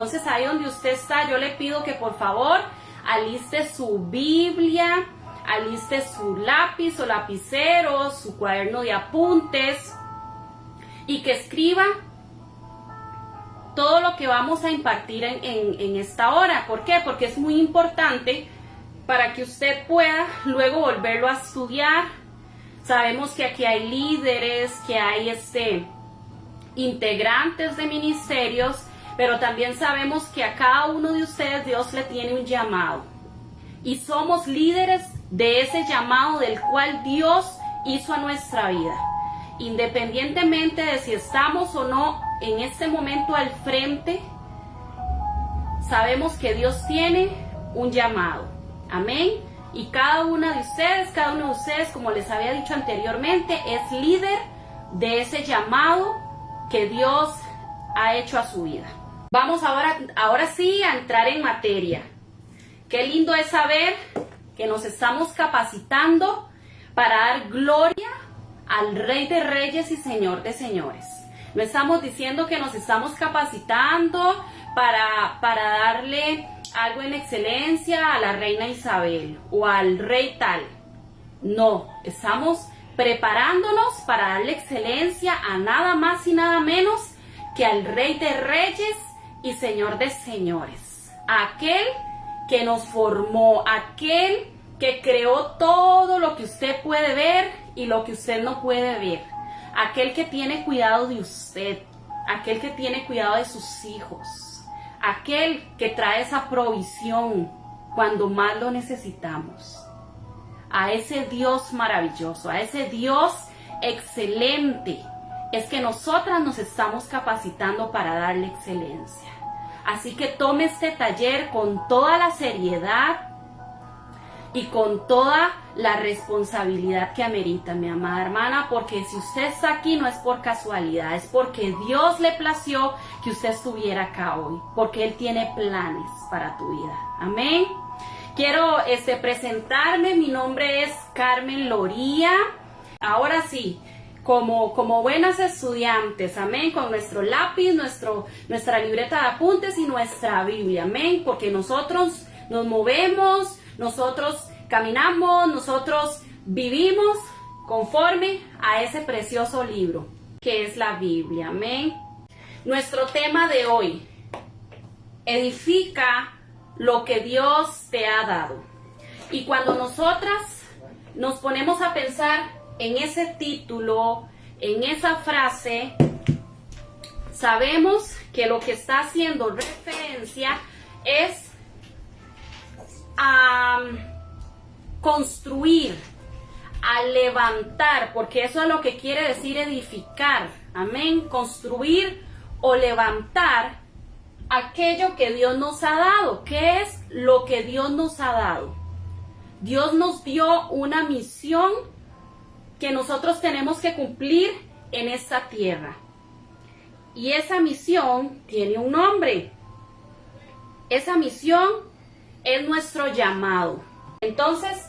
Entonces ahí donde usted está, yo le pido que por favor aliste su Biblia, aliste su lápiz o lapicero, su cuaderno de apuntes y que escriba todo lo que vamos a impartir en esta hora. ¿Por qué? Porque es muy importante para que usted pueda luego volverlo a estudiar. Sabemos que aquí hay líderes, que hay integrantes de ministerios, pero también sabemos que a cada uno de ustedes Dios le tiene un llamado. Y somos líderes de ese llamado del cual Dios hizo a nuestra vida. Independientemente de si estamos o no en este momento al frente, sabemos que Dios tiene un llamado. Amén. Y cada uno de ustedes, como les había dicho anteriormente, es líder de ese llamado que Dios ha hecho a su vida. Vamos ahora sí a entrar en materia. Qué lindo es saber que nos estamos capacitando para dar gloria al Rey de Reyes y Señor de Señores. No estamos diciendo que nos estamos capacitando para darle algo en excelencia a la reina Isabel o al rey tal. No, estamos preparándonos para darle excelencia a nada más y nada menos que al Rey de Reyes y Señor de Señores, aquel que nos formó, aquel que creó todo lo que usted puede ver y lo que usted no puede ver, aquel que tiene cuidado de usted, aquel que tiene cuidado de sus hijos, aquel que trae esa provisión cuando más lo necesitamos. A ese Dios maravilloso, a ese Dios excelente, es que nosotras nos estamos capacitando para darle excelencia. Así que tome este taller con toda la seriedad y con toda la responsabilidad que amerita, mi amada hermana, porque si usted está aquí no es por casualidad, es porque Dios le plació que usted estuviera acá hoy, porque Él tiene planes para tu vida. Amén. Quiero presentarme, mi nombre es Carmen Loría. Ahora sí, como buenas estudiantes, amén, con nuestro lápiz, nuestra libreta de apuntes y nuestra Biblia, amén, porque nosotros nos movemos, nosotros caminamos, nosotros vivimos conforme a ese precioso libro que es la Biblia, amén. Nuestro tema de hoy: edifica lo que Dios te ha dado. Y cuando nosotras nos ponemos a pensar en ese título, en esa frase, sabemos que lo que está haciendo referencia es a construir, a levantar, porque eso es lo que quiere decir edificar, amén, construir o levantar aquello que Dios nos ha dado. ¿Qué es lo que Dios nos ha dado? Dios nos dio una misión que nosotros tenemos que cumplir en esta tierra. Y esa misión tiene un nombre. Esa misión es nuestro llamado. Entonces,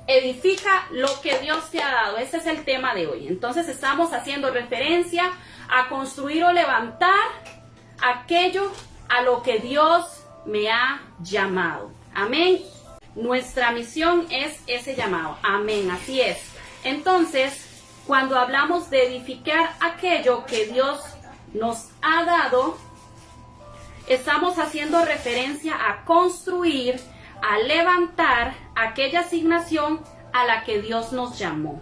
edifica lo que Dios te ha dado. Ese es el tema de hoy. Entonces, estamos haciendo referencia a construir o levantar aquello a lo que Dios me ha llamado. Amén. Nuestra misión es ese llamado. Amén. Así es. Entonces, cuando hablamos de edificar aquello que Dios nos ha dado, estamos haciendo referencia a construir, a levantar aquella asignación a la que Dios nos llamó.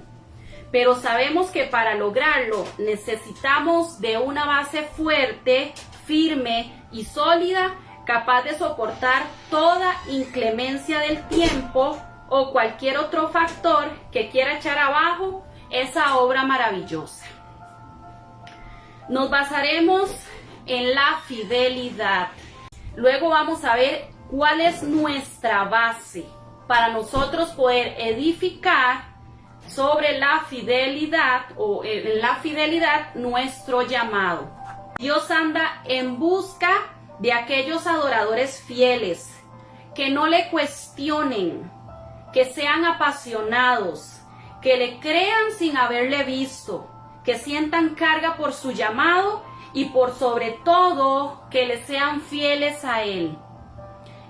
Pero sabemos que para lograrlo necesitamos de una base fuerte, firme y sólida, capaz de soportar toda inclemencia del tiempo o cualquier otro factor que quiera echar abajo esa obra maravillosa. Nos basaremos en la fidelidad. Luego vamos a ver cuál es nuestra base para nosotros poder edificar sobre la fidelidad o en la fidelidad nuestro llamado. Dios anda en busca de aquellos adoradores fieles que no le cuestionen, que sean apasionados, que le crean sin haberle visto, que sientan carga por su llamado y por sobre todo que le sean fieles a Él.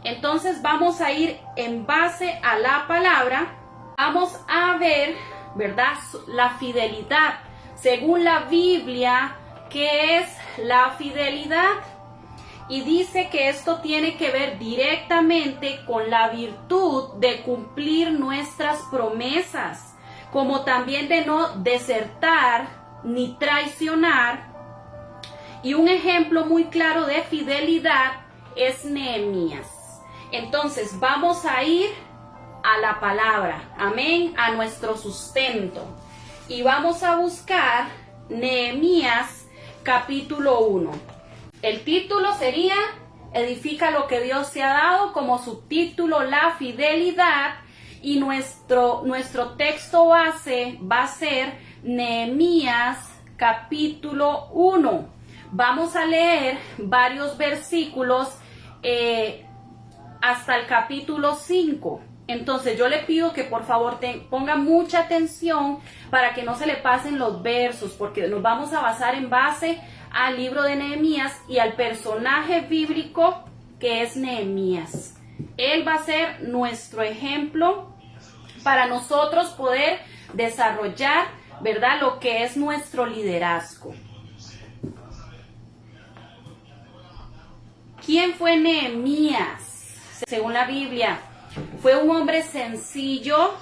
Entonces vamos a ir en base a la palabra, vamos a ver, ¿verdad?, la fidelidad. Según la Biblia, ¿qué es la fidelidad? Y dice que esto tiene que ver directamente con la virtud de cumplir nuestras promesas, como también de no desertar ni traicionar. Y un ejemplo muy claro de fidelidad es Nehemías. Entonces vamos a ir a la palabra, amén, a nuestro sustento. Y vamos a buscar Nehemías capítulo 1. El título sería Edifica lo que Dios te ha dado, como subtítulo la fidelidad, y nuestro texto base va a ser Nehemías capítulo 1. Vamos a leer varios versículos hasta el capítulo 5. Entonces yo le pido que por favor ponga mucha atención para que no se le pasen los versos, porque nos vamos a basar en base al libro de Nehemías y al personaje bíblico que es Nehemías. Él va a ser nuestro ejemplo para nosotros poder desarrollar, ¿verdad?, lo que es nuestro liderazgo. ¿Quién fue Nehemías? Según la Biblia, fue un hombre sencillo,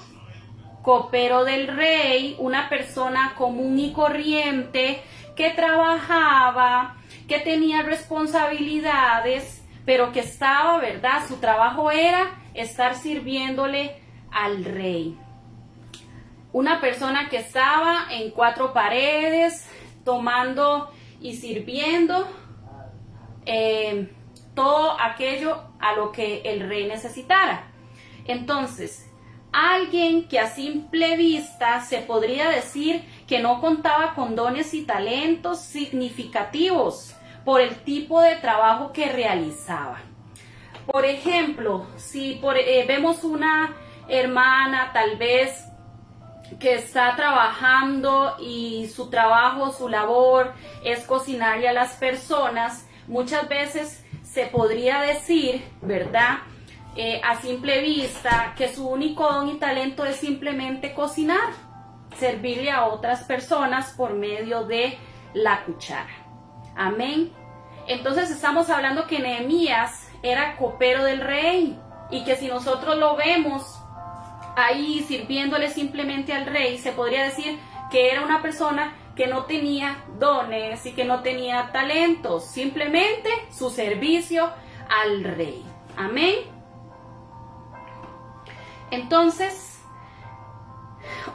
copero del rey, una persona común y corriente que trabajaba, que tenía responsabilidades, pero que estaba, ¿verdad?, su trabajo era estar sirviéndole al rey. Una persona que estaba en cuatro paredes, tomando y sirviendo todo aquello a lo que el rey necesitara. Entonces, alguien que a simple vista se podría decir que no contaba con dones y talentos significativos por el tipo de trabajo que realizaba. Por ejemplo, si vemos una hermana tal vez que está trabajando y su trabajo, su labor es cocinarle a las personas, muchas veces se podría decir, ¿verdad?, a simple vista, que su único don y talento es simplemente cocinar, servirle a otras personas por medio de la cuchara. Amén. Entonces estamos hablando que Nehemías era copero del rey, y que si nosotros lo vemos ahí sirviéndole simplemente al rey, se podría decir que era una persona que no tenía dones y que no tenía talentos, simplemente su servicio al rey. Amén. Entonces,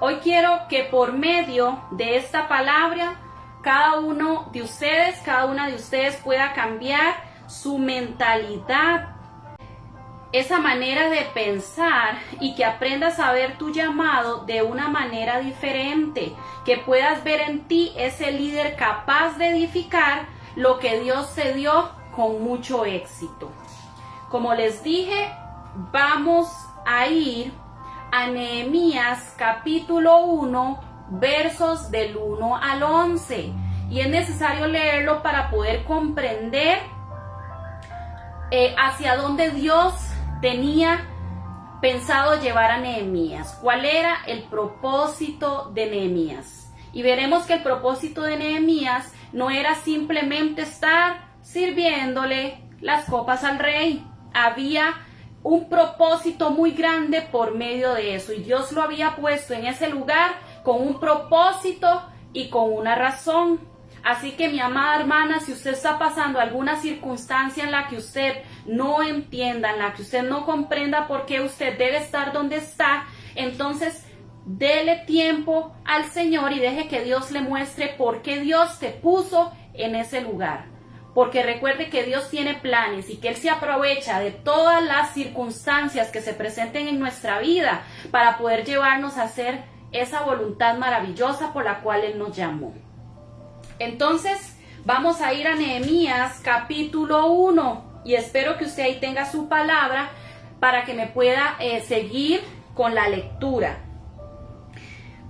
hoy quiero que por medio de esta palabra, cada una de ustedes pueda cambiar su mentalidad, esa manera de pensar, y que aprendas a ver tu llamado de una manera diferente, que puedas ver en ti ese líder capaz de edificar lo que Dios te dio con mucho éxito. Como les dije, vamos a ir a Nehemías capítulo 1, versos del 1 al 11, y es necesario leerlo para poder comprender hacia dónde Dios tenía pensado llevar a Nehemías, cuál era el propósito de Nehemías. Y veremos que el propósito de Nehemías no era simplemente estar sirviéndole las copas al rey. Había un propósito muy grande por medio de eso, y Dios lo había puesto en ese lugar con un propósito y con una razón. Así que, mi amada hermana, si usted está pasando alguna circunstancia en la que usted no entienda, en la que usted no comprenda por qué usted debe estar donde está, entonces dele tiempo al Señor y deje que Dios le muestre por qué Dios te puso en ese lugar. Porque recuerde que Dios tiene planes y que Él se aprovecha de todas las circunstancias que se presenten en nuestra vida para poder llevarnos a hacer esa voluntad maravillosa por la cual Él nos llamó. Entonces, vamos a ir a Nehemías capítulo 1, y espero que usted ahí tenga su palabra para que me pueda seguir con la lectura.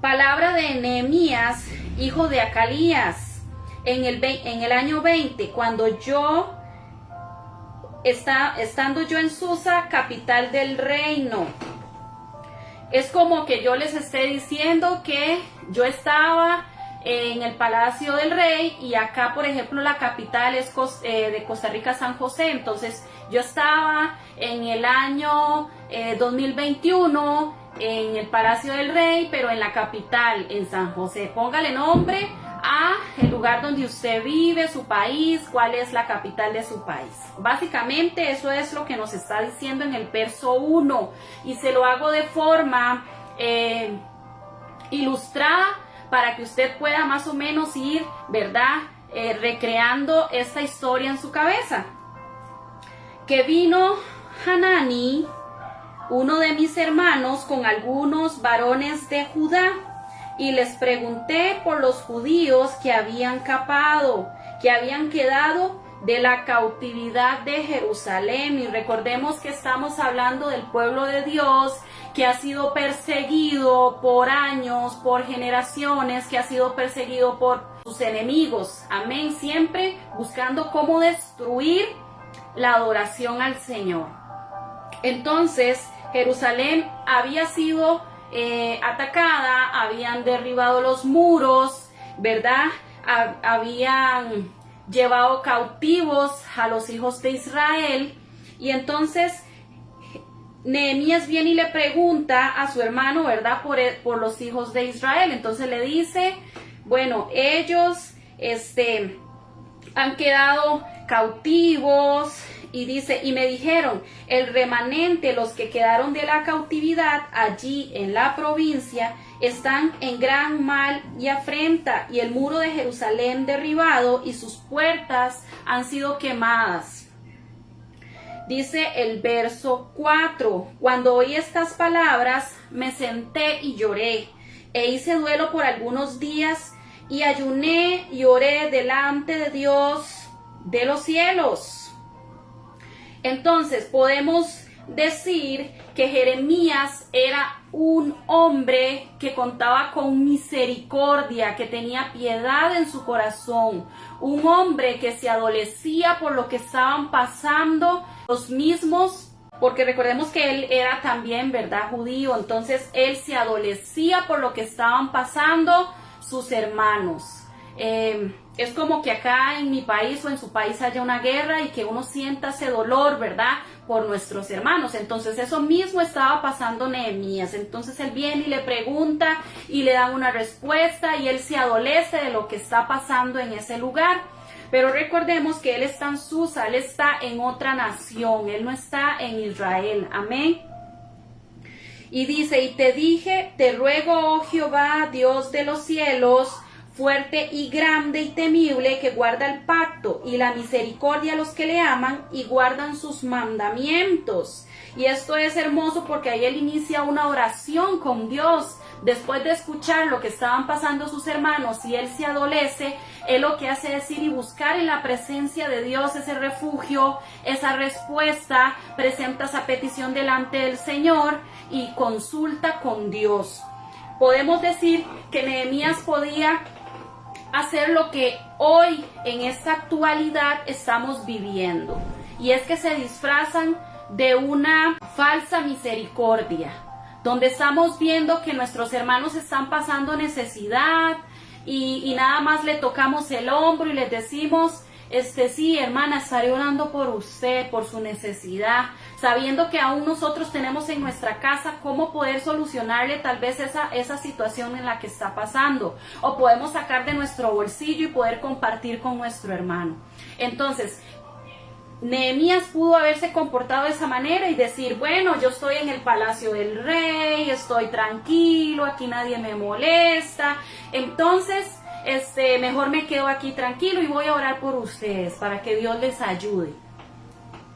Palabra de Nehemías, hijo de Acalías, en el año 20, cuando estando yo en Susa, capital del reino. Es como que yo les esté diciendo que yo estaba en el Palacio del Rey y acá, por ejemplo, la capital es de Costa Rica, San José. Entonces yo estaba en el año 2021 en el Palacio del Rey, pero en la capital, en San José. Póngale nombre a el lugar donde usted vive, su país, cuál es la capital de su país. Básicamente eso es lo que nos está diciendo en el verso 1 y se lo hago de forma ilustrada para que usted pueda más o menos ir, ¿verdad? Recreando esta historia en su cabeza. Que vino Hanani, uno de mis hermanos, con algunos varones de Judá, y les pregunté por los judíos que habían quedado de la cautividad de Jerusalén. Y recordemos que estamos hablando del pueblo de Dios que ha sido perseguido por años, por generaciones, que ha sido perseguido por sus enemigos. Amén. Siempre buscando cómo destruir la adoración al Señor. Entonces, Jerusalén había sido atacada, habían derribado los muros, ¿verdad? Habían llevado cautivos a los hijos de Israel. Y entonces Nehemías viene y le pregunta a su hermano, ¿verdad? Por los hijos de Israel. Entonces le dice, bueno, ellos han quedado cautivos. Y dice, y me dijeron, el remanente, los que quedaron de la cautividad allí en la provincia, están en gran mal y afrenta, y el muro de Jerusalén derribado, y sus puertas han sido quemadas. Dice el verso 4, cuando oí estas palabras, me senté y lloré, e hice duelo por algunos días, y ayuné y oré delante de Dios de los cielos. Entonces podemos decir que Jeremías era un hombre que contaba con misericordia, que tenía piedad en su corazón, un hombre que se adolecía por lo que estaban pasando los mismos, porque recordemos que él era también, ¿verdad?, judío. Entonces él se adolecía por lo que estaban pasando sus hermanos. Es como que acá en mi país o en su país haya una guerra y que uno sienta ese dolor, ¿verdad?, por nuestros hermanos. Entonces eso mismo estaba pasando Nehemías. Entonces él viene y le pregunta y le dan una respuesta y él se adolece de lo que está pasando en ese lugar. Pero recordemos que él está en Susa, él está en otra nación, él no está en Israel. Amén. Y dice, y te dije, te ruego, oh Jehová, Dios de los cielos, fuerte y grande y temible, que guarda el pacto y la misericordia a los que le aman y guardan sus mandamientos. Y esto es hermoso porque ahí él inicia una oración con Dios. Después de escuchar lo que estaban pasando sus hermanos y él se adolece, él lo que hace es ir y buscar en la presencia de Dios ese refugio, esa respuesta, presenta esa petición delante del Señor y consulta con Dios. Podemos decir que Nehemías podía hacer lo que hoy en esta actualidad estamos viviendo, y es que se disfrazan de una falsa misericordia, donde estamos viendo que nuestros hermanos están pasando necesidad y nada más le tocamos el hombro y les decimos, sí, hermana, estaré orando por usted, por su necesidad, sabiendo que aún nosotros tenemos en nuestra casa cómo poder solucionarle tal vez esa situación en la que está pasando, o podemos sacar de nuestro bolsillo y poder compartir con nuestro hermano. Entonces, Nehemías pudo haberse comportado de esa manera y decir, bueno, yo estoy en el palacio del rey, estoy tranquilo, aquí nadie me molesta, entonces mejor me quedo aquí tranquilo y voy a orar por ustedes para que Dios les ayude.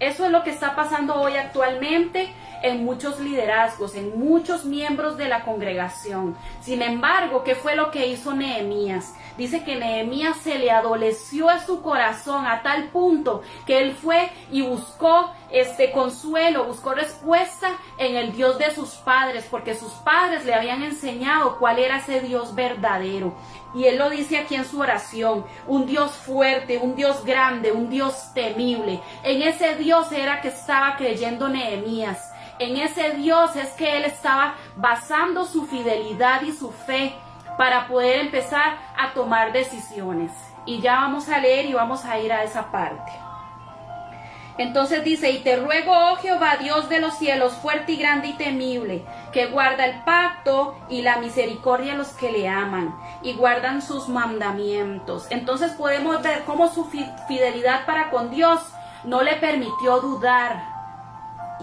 Eso es lo que está pasando hoy actualmente en muchos liderazgos, en muchos miembros de la congregación. Sin embargo, ¿qué fue lo que hizo Nehemías? Dice que Nehemías se le adoleció a su corazón a tal punto que él fue y buscó consuelo, buscó respuesta en el Dios de sus padres, porque sus padres le habían enseñado cuál era ese Dios verdadero. Y él lo dice aquí en su oración: un Dios fuerte, un Dios grande, un Dios temible. En ese Dios era que estaba creyendo Nehemías. En ese Dios es que él estaba basando su fidelidad y su fe para poder empezar a tomar decisiones. Y ya vamos a leer y vamos a ir a esa parte. Entonces dice: y te ruego, oh Jehová, Dios de los cielos, fuerte y grande y temible, que guarda el pacto y la misericordia a los que le aman y guardan sus mandamientos. Entonces podemos ver cómo su fidelidad para con Dios no le permitió dudar.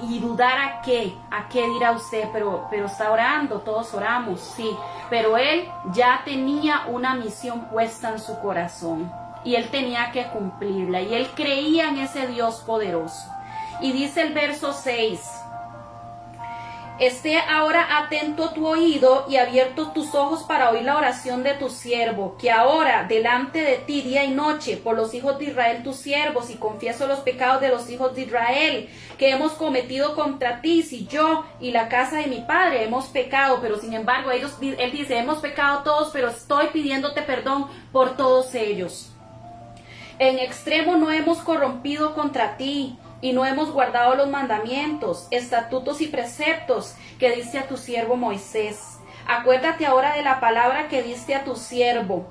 ¿Y dudar a qué? ¿A qué dirá usted? Pero está orando, todos oramos, sí. Pero él ya tenía una misión puesta en su corazón y él tenía que cumplirla, y él creía en ese Dios poderoso. Y dice el verso 6: esté ahora atento tu oído y abiertos tus ojos para oír la oración de tu siervo, que ahora delante de ti día y noche por los hijos de Israel tus siervos, y confieso los pecados de los hijos de Israel que hemos cometido contra ti, si yo y la casa de mi padre hemos pecado. Pero sin embargo él dice: hemos pecado todos, pero estoy pidiéndote perdón por todos ellos. En extremo no hemos corrompido contra ti, y no hemos guardado los mandamientos, estatutos y preceptos que diste a tu siervo Moisés. Acuérdate ahora de la palabra que diste a tu siervo,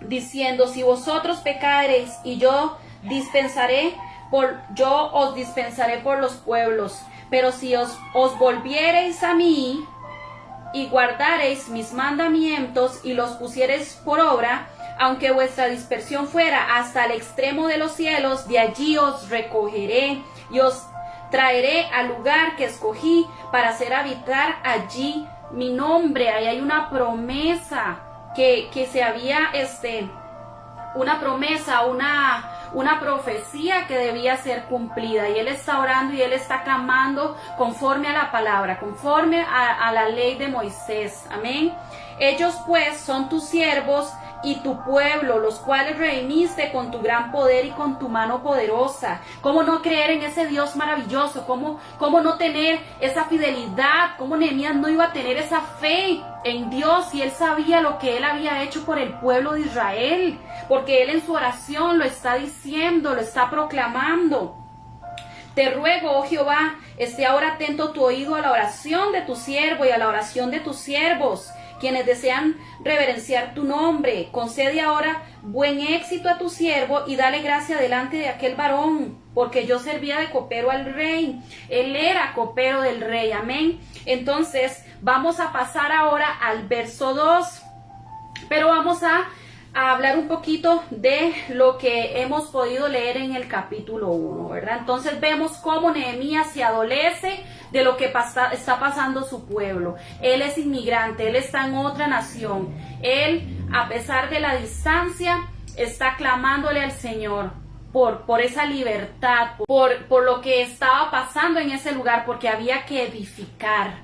diciendo: si vosotros pecareis, y yo os dispensaré por los pueblos. Pero si os volviereis a mí y guardareis mis mandamientos y los pusiereis por obra, aunque vuestra dispersión fuera hasta el extremo de los cielos, de allí os recogeré y os traeré al lugar que escogí para hacer habitar allí mi nombre. Ahí hay una promesa que se había, una promesa, una profecía que debía ser cumplida, y él está orando y él está clamando conforme a la palabra, conforme a la ley de Moisés. Amén. Ellos pues son tus siervos y tu pueblo, los cuales redimiste con tu gran poder y con tu mano poderosa. ¿Cómo no creer en ese Dios maravilloso? ¿Cómo no tener esa fidelidad? ¿Cómo Nehemías no iba a tener esa fe en Dios si él sabía lo que él había hecho por el pueblo de Israel? Porque él en su oración lo está diciendo, lo está proclamando. Te ruego, oh Jehová, esté ahora atento tu oído a la oración de tu siervo y a la oración de tus siervos, quienes desean reverenciar tu nombre. Concede ahora buen éxito a tu siervo y dale gracia delante de aquel varón, porque yo servía de copero al rey. Él era copero del rey. Amén. Entonces vamos a pasar ahora al verso 2, pero vamos a hablar un poquito de lo que hemos podido leer en el capítulo 1, ¿verdad? Entonces vemos cómo Nehemías se adolece de lo que está pasando su pueblo. Él es inmigrante, él está en otra nación. Él, a pesar de la distancia, está clamándole al Señor por esa libertad, por lo que estaba pasando en ese lugar, porque había que edificar.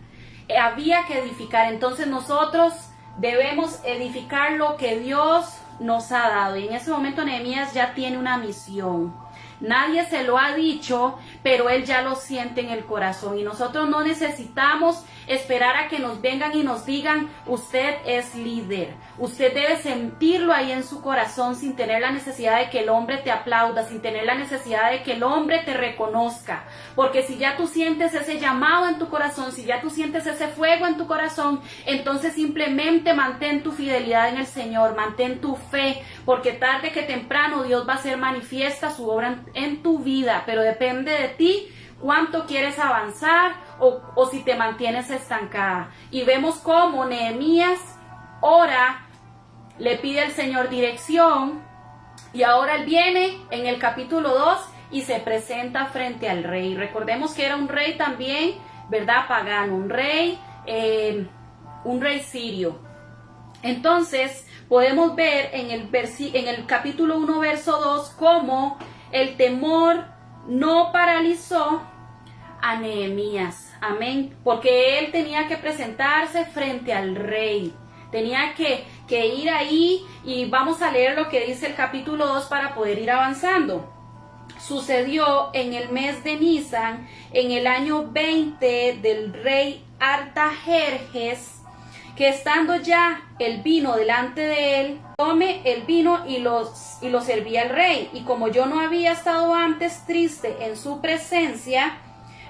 Entonces nosotros debemos edificar lo que Dios nos ha dado. Y en ese momento Nehemías ya tiene una misión. Nadie se lo ha dicho, pero él ya lo siente en el corazón. Y nosotros no necesitamos esperar a que nos vengan y nos digan: usted es líder. Usted debe sentirlo ahí en su corazón, sin tener la necesidad de que el hombre te aplauda, sin tener la necesidad de que el hombre te reconozca. Porque si ya tú sientes ese llamado en tu corazón, si ya tú sientes ese fuego en tu corazón, entonces simplemente mantén tu fidelidad en el Señor, mantén tu fe, porque tarde que temprano Dios va a hacer manifiesta su obra en tu vida, pero depende de ti cuánto quieres avanzar o si te mantienes estancada. Y vemos cómo Nehemías ora, le pide al Señor dirección, y ahora él viene en el capítulo 2 y se presenta frente al rey. Recordemos que era un rey también, ¿verdad? Pagano, un rey sirio. Entonces podemos ver en el capítulo 1 verso 2 cómo el temor no paralizó a Nehemías. amén, porque él tenía que presentarse frente al rey. Tenía que ir ahí, y vamos a leer lo que dice el capítulo 2 para poder ir avanzando. Sucedió en el mes de Nisan, en el año 20 del rey Artajerjes, que estando ya el vino delante de él, tome el vino y lo servía al rey. Y como yo no había estado antes triste en su presencia,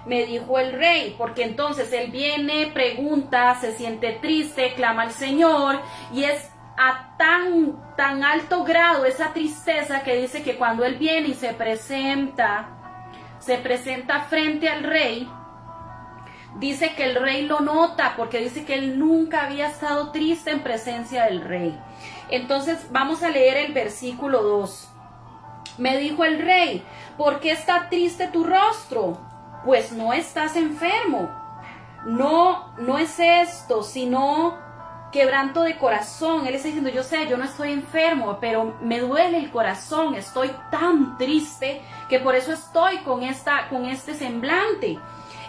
me dijo el rey, porque entonces él viene, pregunta, se siente triste, clama al Señor, y es a tan alto grado esa tristeza que dice que cuando él viene y se presenta frente al rey, dice que el rey lo nota, porque dice que él nunca había estado triste en presencia del rey. Entonces vamos a leer el versículo 2. Me dijo el rey, ¿por qué está triste tu rostro? Pues no estás enfermo. No es esto, sino quebranto de corazón. Él está diciendo, yo sé, yo no estoy enfermo, pero me duele el corazón, estoy tan triste que por eso estoy con este semblante.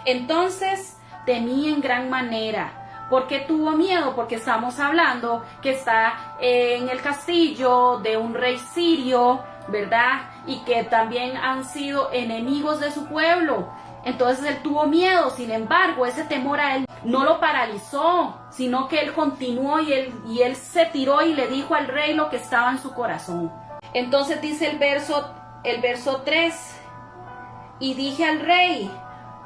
Entonces temí en gran manera. ¿Por qué tuvo miedo? Porque estamos hablando que está en el castillo de un rey sirio, ¿verdad? Y que también han sido enemigos de su pueblo. Entonces él tuvo miedo. Sin embargo, ese temor a él no lo paralizó, sino que él continuó y él se tiró y le dijo al rey lo que estaba en su corazón. Entonces dice el verso 3, y dije al rey,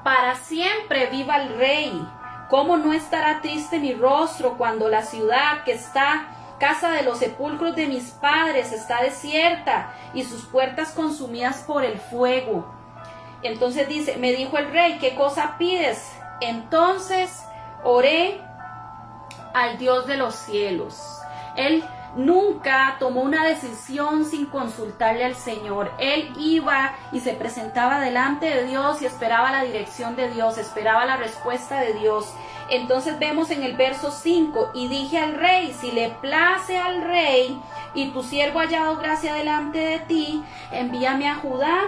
para siempre viva el rey. ¿Cómo no estará triste mi rostro cuando la ciudad que está casa de los sepulcros de mis padres está desierta y sus puertas consumidas por el fuego? Entonces dice, me dijo el rey, ¿qué cosa pides? Entonces oré al Dios de los cielos. Él nunca tomó una decisión sin consultarle al Señor. Él iba y se presentaba delante de Dios y esperaba la dirección de Dios, esperaba la respuesta de Dios. Entonces vemos en el verso 5, y dije al rey, si le place al rey y tu siervo ha hallado gracia delante de ti, envíame a Judá,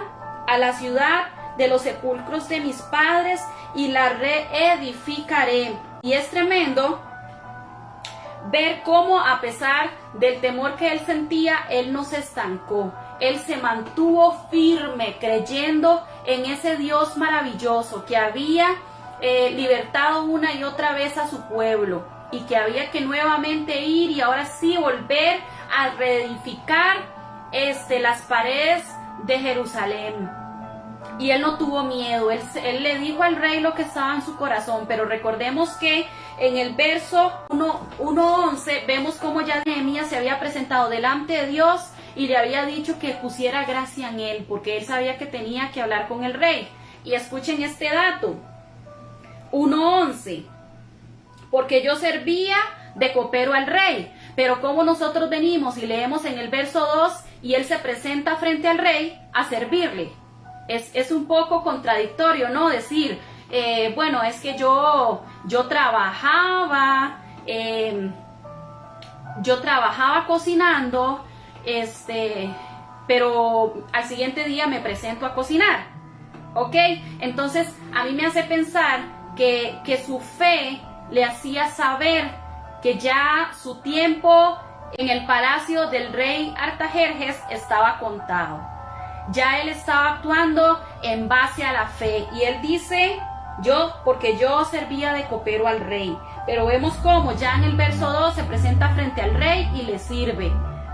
a la ciudad de los sepulcros de mis padres, y la reedificaré. Y es tremendo ver cómo, a pesar del temor que él sentía, él no se estancó. Él se mantuvo firme, creyendo en ese Dios maravilloso que había libertado una y otra vez a su pueblo, y que había que nuevamente ir y ahora sí volver a reedificar las paredes de Jerusalén. Y él no tuvo miedo, él le dijo al rey lo que estaba en su corazón. Pero recordemos que en el verso 1:11 vemos cómo ya Nehemías se había presentado delante de Dios y le había dicho que pusiera gracia en él, porque él sabía que tenía que hablar con el rey. Y escuchen este dato, 1:11, porque yo servía de copero al rey. Pero como nosotros venimos y leemos en el verso 2, y él se presenta frente al rey a servirle. Es un poco contradictorio, ¿no? Decir, bueno, es que yo trabajaba cocinando, pero al siguiente día me presento a cocinar, ¿ok? Entonces, a mí me hace pensar que su fe le hacía saber que ya su tiempo en el palacio del rey Artajerjes estaba contado. Ya él estaba actuando en base a la fe. Y él dice, porque yo servía de copero al rey. Pero vemos cómo ya en el verso 2 se presenta frente al rey y le sirve.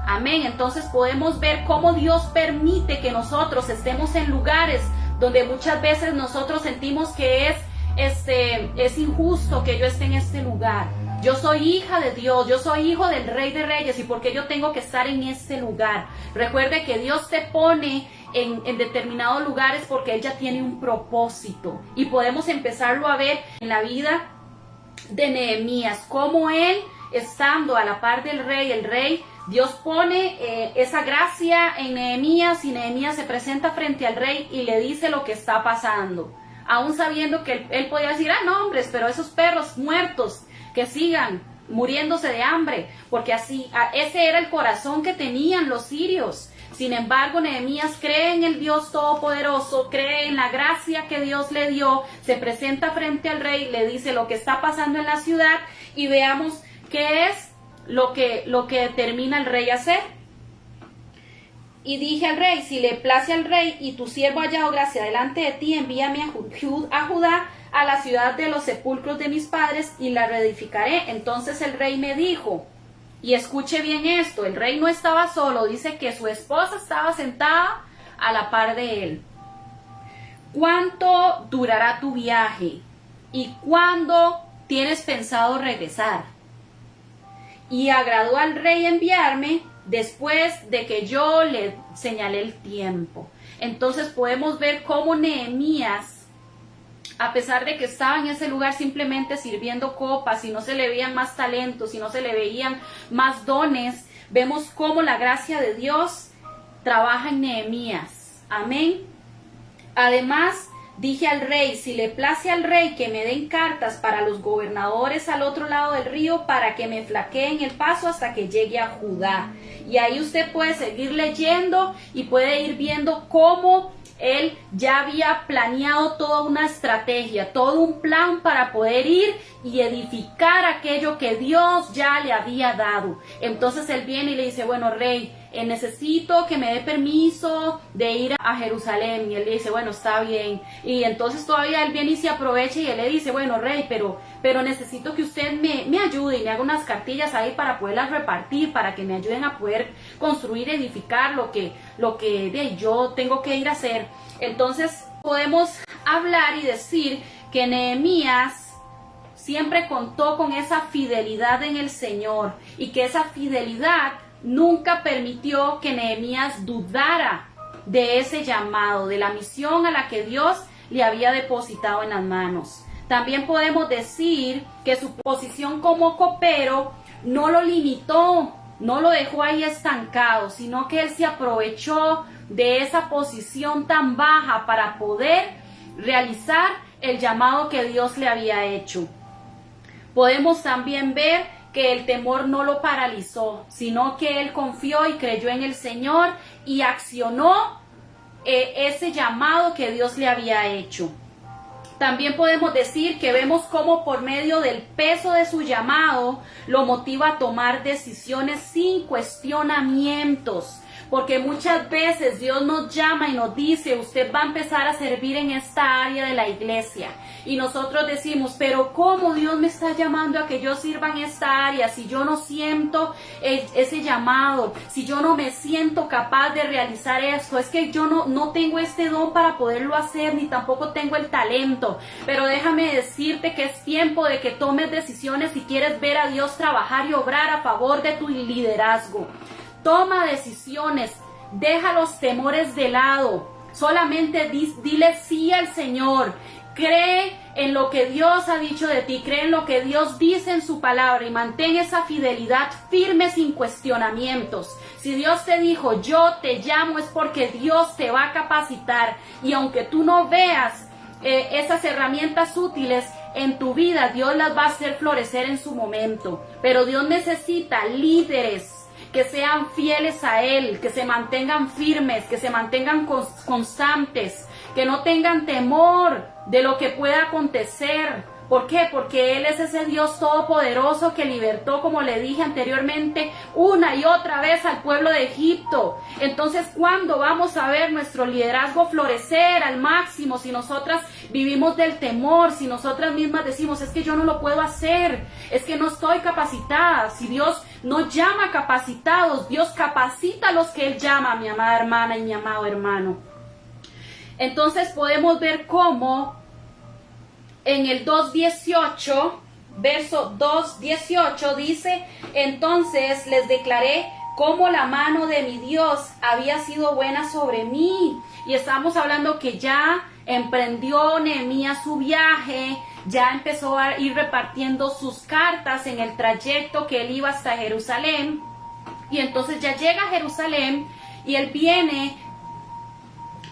Amén. Entonces podemos ver cómo Dios permite que nosotros estemos en lugares donde muchas veces nosotros sentimos que es injusto que yo esté en este lugar. Yo soy hija de Dios, yo soy hijo del Rey de Reyes, y ¿por qué yo tengo que estar en este lugar? Recuerde que Dios te pone en determinados lugares porque Él ya tiene un propósito, y podemos empezarlo a ver en la vida de Nehemías, como él, estando a la par del rey, Dios pone esa gracia en Nehemías, y Nehemías se presenta frente al rey y le dice lo que está pasando, aún sabiendo que él podía decir, no hombres, pero esos perros muertos que sigan muriéndose de hambre, porque así ese era el corazón que tenían los sirios. Sin embargo, Nehemías cree en el Dios Todopoderoso, cree en la gracia que Dios le dio, se presenta frente al rey, le dice lo que está pasando en la ciudad y veamos qué es lo que determina el rey hacer. Y dije al rey, si le place al rey y tu siervo hallado gracia delante de ti, envíame a Judá, a la ciudad de los sepulcros de mis padres, y la reedificaré. Entonces el rey me dijo, y escuche bien esto, el rey no estaba solo, dice que su esposa estaba sentada a la par de él. ¿Cuánto durará tu viaje? ¿Y cuándo tienes pensado regresar? Y agradó al rey enviarme después de que yo le señalé el tiempo. Entonces podemos ver cómo Nehemías, a pesar de que estaba en ese lugar simplemente sirviendo copas y no se le veían más talentos y no se le veían más dones, vemos cómo la gracia de Dios trabaja en Nehemías. Amén. Además, dije al rey, si le place al rey que me den cartas para los gobernadores al otro lado del río para que me flaqueen el paso hasta que llegue a Judá. Y ahí usted puede seguir leyendo y puede ir viendo cómo él ya había planeado toda una estrategia, todo un plan para poder ir y edificar aquello que Dios ya le había dado. Entonces él viene y le dice, bueno, rey, necesito que me dé permiso de ir a Jerusalén. Y él le dice, bueno, está bien. Y entonces todavía él viene y se aprovecha y él le dice, bueno, rey, pero necesito que usted me ayude y me haga unas cartillas ahí para poderlas repartir, para que me ayuden a poder construir, edificar lo que yo tengo que ir a hacer. Entonces podemos hablar y decir que Nehemías siempre contó con esa fidelidad en el Señor y que esa fidelidad nunca permitió que Nehemías dudara de ese llamado, de la misión a la que Dios le había depositado en las manos. También podemos decir que su posición como copero no lo limitó, no lo dejó ahí estancado, sino que él se aprovechó de esa posición tan baja para poder realizar el llamado que Dios le había hecho. Podemos también ver que el temor no lo paralizó, sino que él confió y creyó en el Señor y accionó ese llamado que Dios le había hecho. También podemos decir que vemos cómo por medio del peso de su llamado lo motiva a tomar decisiones sin cuestionamientos. Porque muchas veces Dios nos llama y nos dice, usted va a empezar a servir en esta área de la iglesia. Y nosotros decimos, pero ¿cómo Dios me está llamando a que yo sirva en esta área? Si yo no siento ese llamado, si yo no me siento capaz de realizar esto, es que yo no tengo este don para poderlo hacer, ni tampoco tengo el talento. Pero déjame decirte que es tiempo de que tomes decisiones si quieres ver a Dios trabajar y obrar a favor de tu liderazgo. Toma decisiones, deja los temores de lado, solamente dile sí al Señor, cree en lo que Dios ha dicho de ti, cree en lo que Dios dice en su palabra y mantén esa fidelidad firme sin cuestionamientos. Si Dios te dijo, yo te llamo, es porque Dios te va a capacitar y aunque tú no veas esas herramientas útiles en tu vida, Dios las va a hacer florecer en su momento, pero Dios necesita líderes que sean fieles a Él, que se mantengan firmes, que se mantengan constantes, que no tengan temor de lo que pueda acontecer. ¿Por qué? Porque Él es ese Dios todopoderoso que libertó, como le dije anteriormente, una y otra vez al pueblo de Egipto. Entonces, ¿cuándo vamos a ver nuestro liderazgo florecer al máximo si nosotras vivimos del temor, si nosotras mismas decimos, es que yo no lo puedo hacer, es que no estoy capacitada? Si Dios no llama capacitados, Dios capacita a los que Él llama, mi amada hermana y mi amado hermano. Entonces podemos ver cómo en el 2:18, verso 2:18 dice, entonces les declaré cómo la mano de mi Dios había sido buena sobre mí. Y estamos hablando que ya emprendió Nehemías su viaje, ya empezó a ir repartiendo sus cartas en el trayecto que él iba hasta Jerusalén. Y entonces ya llega a Jerusalén y él viene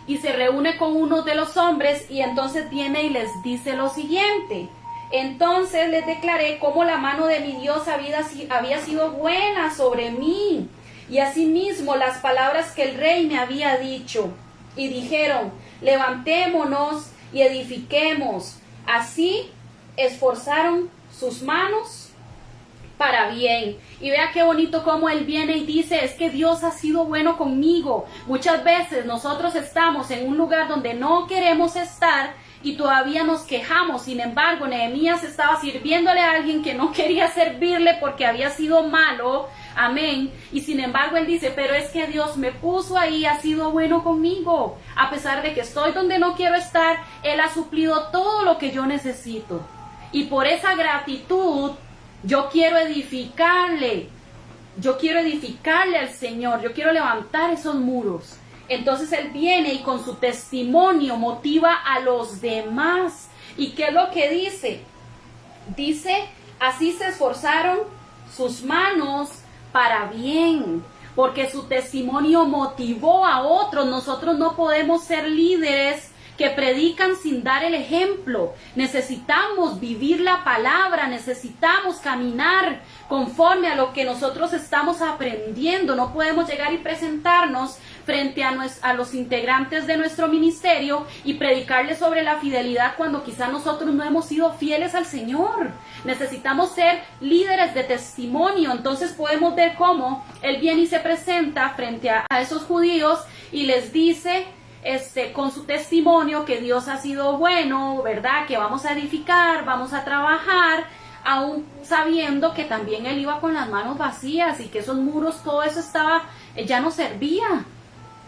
y se reúne con uno de los hombres y entonces viene y les dice lo siguiente. Entonces les declaré cómo la mano de mi Dios había sido buena sobre mí y asimismo las palabras que el rey me había dicho. Y dijeron, levantémonos y edifiquemos. Así esforzaron sus manos para bien. Y vea qué bonito cómo él viene y dice, es que Dios ha sido bueno conmigo. Muchas veces nosotros estamos en un lugar donde no queremos estar y todavía nos quejamos. Sin embargo, Nehemías estaba sirviéndole a alguien que no quería servirle porque había sido malo. Amén. Y sin embargo él dice, pero es que Dios me puso ahí, ha sido bueno conmigo. A pesar de que estoy donde no quiero estar, Él ha suplido todo lo que yo necesito. Y por esa gratitud, yo quiero edificarle al Señor, yo quiero levantar esos muros. Entonces él viene y con su testimonio motiva a los demás. ¿Y qué es lo que dice? Dice, así se esforzaron sus manos para bien, porque su testimonio motivó a otros. Nosotros no podemos ser líderes que predican sin dar el ejemplo. Necesitamos vivir la palabra, necesitamos caminar conforme a lo que nosotros estamos aprendiendo. No podemos llegar y presentarnos frente a los integrantes de nuestro ministerio y predicarles sobre la fidelidad cuando quizá nosotros no hemos sido fieles al Señor. Necesitamos ser líderes de testimonio. Entonces podemos ver cómo él viene y se presenta frente a esos judíos y les dice con su testimonio que Dios ha sido bueno, ¿verdad? Que vamos a edificar, vamos a trabajar, aún sabiendo que también él iba con las manos vacías y que esos muros, todo eso ya no servía.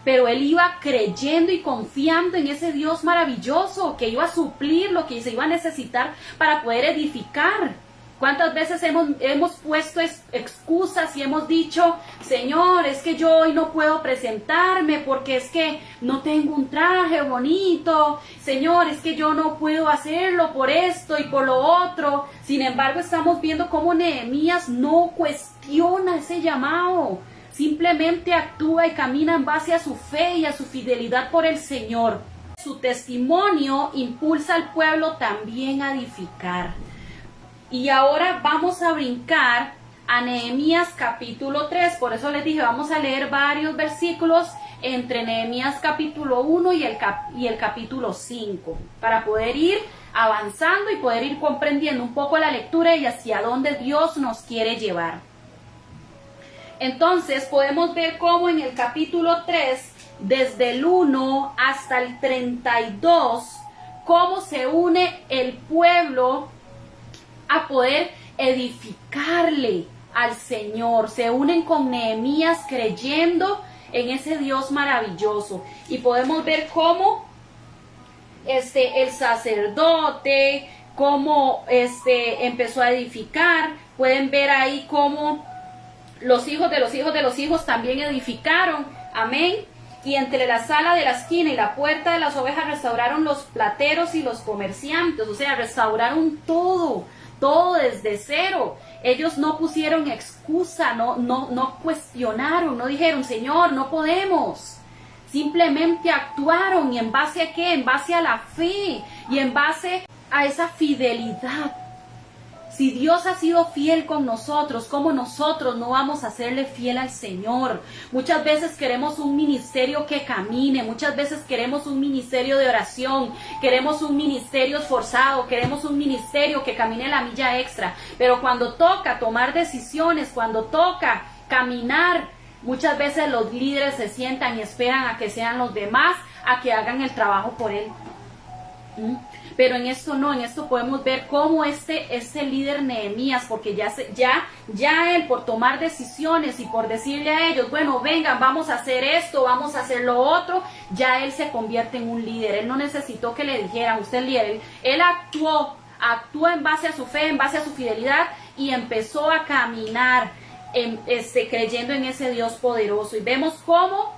Pero él iba creyendo y confiando en ese Dios maravilloso que iba a suplir lo que se iba a necesitar para poder edificar. ¿Cuántas veces hemos puesto excusas y hemos dicho, Señor, es que yo hoy no puedo presentarme porque es que no tengo un traje bonito? Señor, es que yo no puedo hacerlo por esto y por lo otro. Sin embargo, estamos viendo cómo Nehemías no cuestiona ese llamado. Simplemente actúa y camina en base a su fe y a su fidelidad por el Señor. Su testimonio impulsa al pueblo también a edificar. Y ahora vamos a brincar a Nehemías capítulo 3. Por eso les dije, vamos a leer varios versículos entre Nehemías capítulo 1 y el capítulo 5. Para poder ir avanzando y poder ir comprendiendo un poco la lectura y hacia dónde Dios nos quiere llevar. Entonces podemos ver cómo en el capítulo 3, desde el 1 hasta el 32, cómo se une el pueblo a poder edificarle al Señor. Se unen con Nehemías creyendo en ese Dios maravilloso. Y podemos ver cómo el sacerdote, cómo empezó a edificar. Pueden ver ahí cómo los hijos de los hijos de los hijos también edificaron. Amén. Y entre la sala de la esquina y la puerta de las ovejas restauraron los plateros y los comerciantes. O sea, restauraron todo desde cero. Ellos no pusieron excusa, no cuestionaron, no dijeron, Señor, no podemos. Simplemente actuaron. ¿Y en base a qué? En base a la fe y en base a esa fidelidad. Si Dios ha sido fiel con nosotros, ¿cómo nosotros no vamos a serle fiel al Señor? Muchas veces queremos un ministerio que camine, muchas veces queremos un ministerio de oración, queremos un ministerio esforzado, queremos un ministerio que camine la milla extra. Pero cuando toca tomar decisiones, cuando toca caminar, muchas veces los líderes se sientan y esperan a que sean los demás, a que hagan el trabajo por él. Pero en esto no, en esto podemos ver cómo este líder Nehemías, porque ya él por tomar decisiones y por decirle a ellos, bueno, vengan, vamos a hacer esto, vamos a hacer lo otro, ya él se convierte en un líder. Él no necesitó que le dijeran, usted es líder. Él actuó en base a su fe, en base a su fidelidad y empezó a caminar creyendo en ese Dios poderoso. Y vemos cómo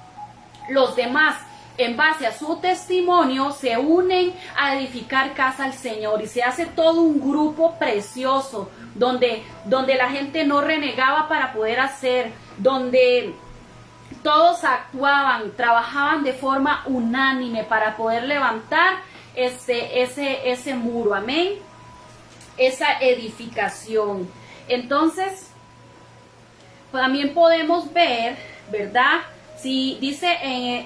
los demás, en base a su testimonio, se unen a edificar casa al Señor y se hace todo un grupo precioso donde la gente no renegaba para poder hacer, donde todos actuaban, trabajaban de forma unánime para poder levantar ese muro, amén, esa edificación. Entonces, también podemos ver ¿verdad? Si dice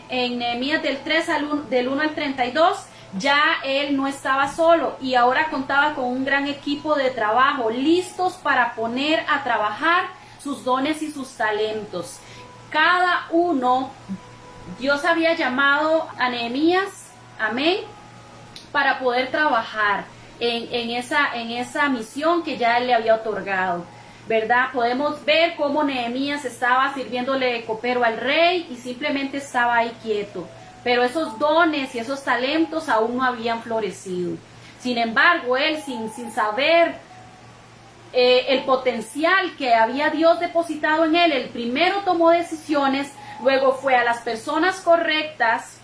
en Nehemías del 1 al 32, ya él no estaba solo y ahora contaba con un gran equipo de trabajo, listos para poner a trabajar sus dones y sus talentos. Cada uno, Dios había llamado a Nehemías, amén, para poder trabajar en esa misión que ya él le había otorgado, ¿verdad? Podemos ver cómo Nehemías estaba sirviéndole de copero al rey y simplemente estaba ahí quieto, pero esos dones y esos talentos aún no habían florecido. Sin embargo, él sin saber el potencial que había Dios depositado en él, el primero tomó decisiones, luego fue a las personas correctas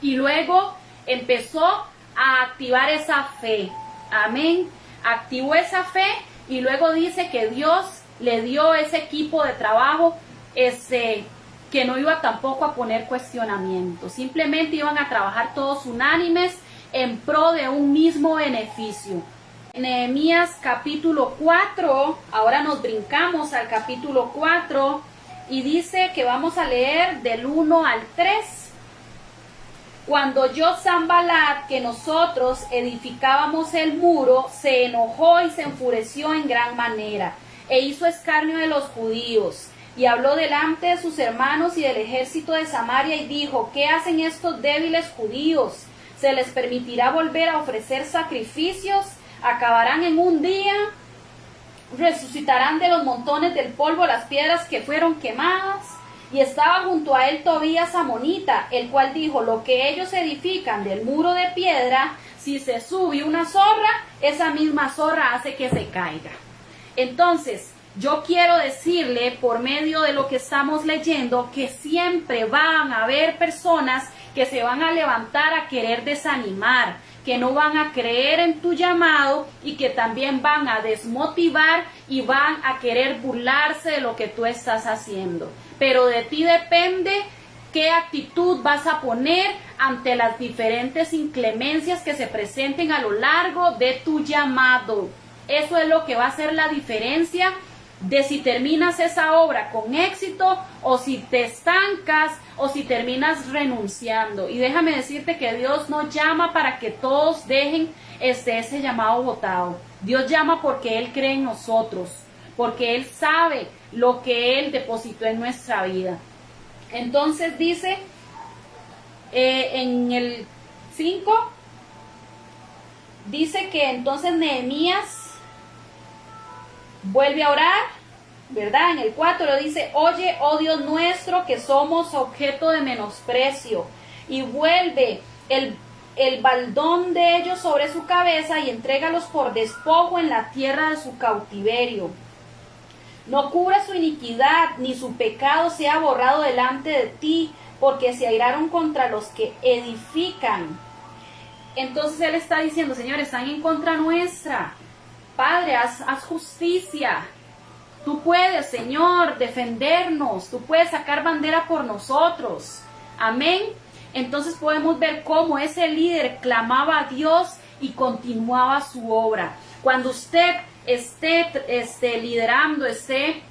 y luego empezó a activar esa fe. Amén. Activó esa fe y luego dice que Dios le dio ese equipo de trabajo que no iba tampoco a poner cuestionamientos. Simplemente iban a trabajar todos unánimes en pro de un mismo beneficio. Nehemías capítulo 4, ahora nos brincamos al capítulo 4 y dice que vamos a leer del 1 al 3. Cuando oyó Sanballat que nosotros edificábamos el muro, se enojó y se enfureció en gran manera, e hizo escarnio de los judíos, y habló delante de sus hermanos y del ejército de Samaria, y dijo: ¿qué hacen estos débiles judíos? ¿Se les permitirá volver a ofrecer sacrificios? ¿Acabarán en un día? ¿Resucitarán de los montones del polvo las piedras que fueron quemadas? Y estaba junto a él Tobías amonita, el cual dijo: lo que ellos edifican del muro de piedra, si se sube una zorra, esa misma zorra hace que se caiga. Entonces, yo quiero decirle por medio de lo que estamos leyendo que siempre van a haber personas que se van a levantar a querer desanimar, que no van a creer en tu llamado y que también van a desmotivar y van a querer burlarse de lo que tú estás haciendo. Pero de ti depende qué actitud vas a poner ante las diferentes inclemencias que se presenten a lo largo de tu llamado. Eso es lo que va a hacer la diferencia de si terminas esa obra con éxito o si te estancas o si terminas renunciando. Y déjame decirte que Dios no llama para que todos dejen ese llamado botado. Dios llama porque Él cree en nosotros, porque Él sabe lo que Él depositó en nuestra vida. Entonces dice en el 5, dice que entonces Nehemías vuelve a orar, ¿verdad? En el 4 dice: oye, oh Dios nuestro, que somos objeto de menosprecio, y vuelve el baldón de ellos sobre su cabeza y entrégalos por despojo en la tierra de su cautiverio. No cubra su iniquidad, ni su pecado sea borrado delante de ti, porque se airaron contra los que edifican. Entonces él está diciendo: Señor, están en contra nuestra. Padre, haz justicia. Tú puedes, Señor, defendernos. Tú puedes sacar bandera por nosotros. Amén. Entonces podemos ver cómo ese líder clamaba a Dios y continuaba su obra. Cuando usted esté liderando, esté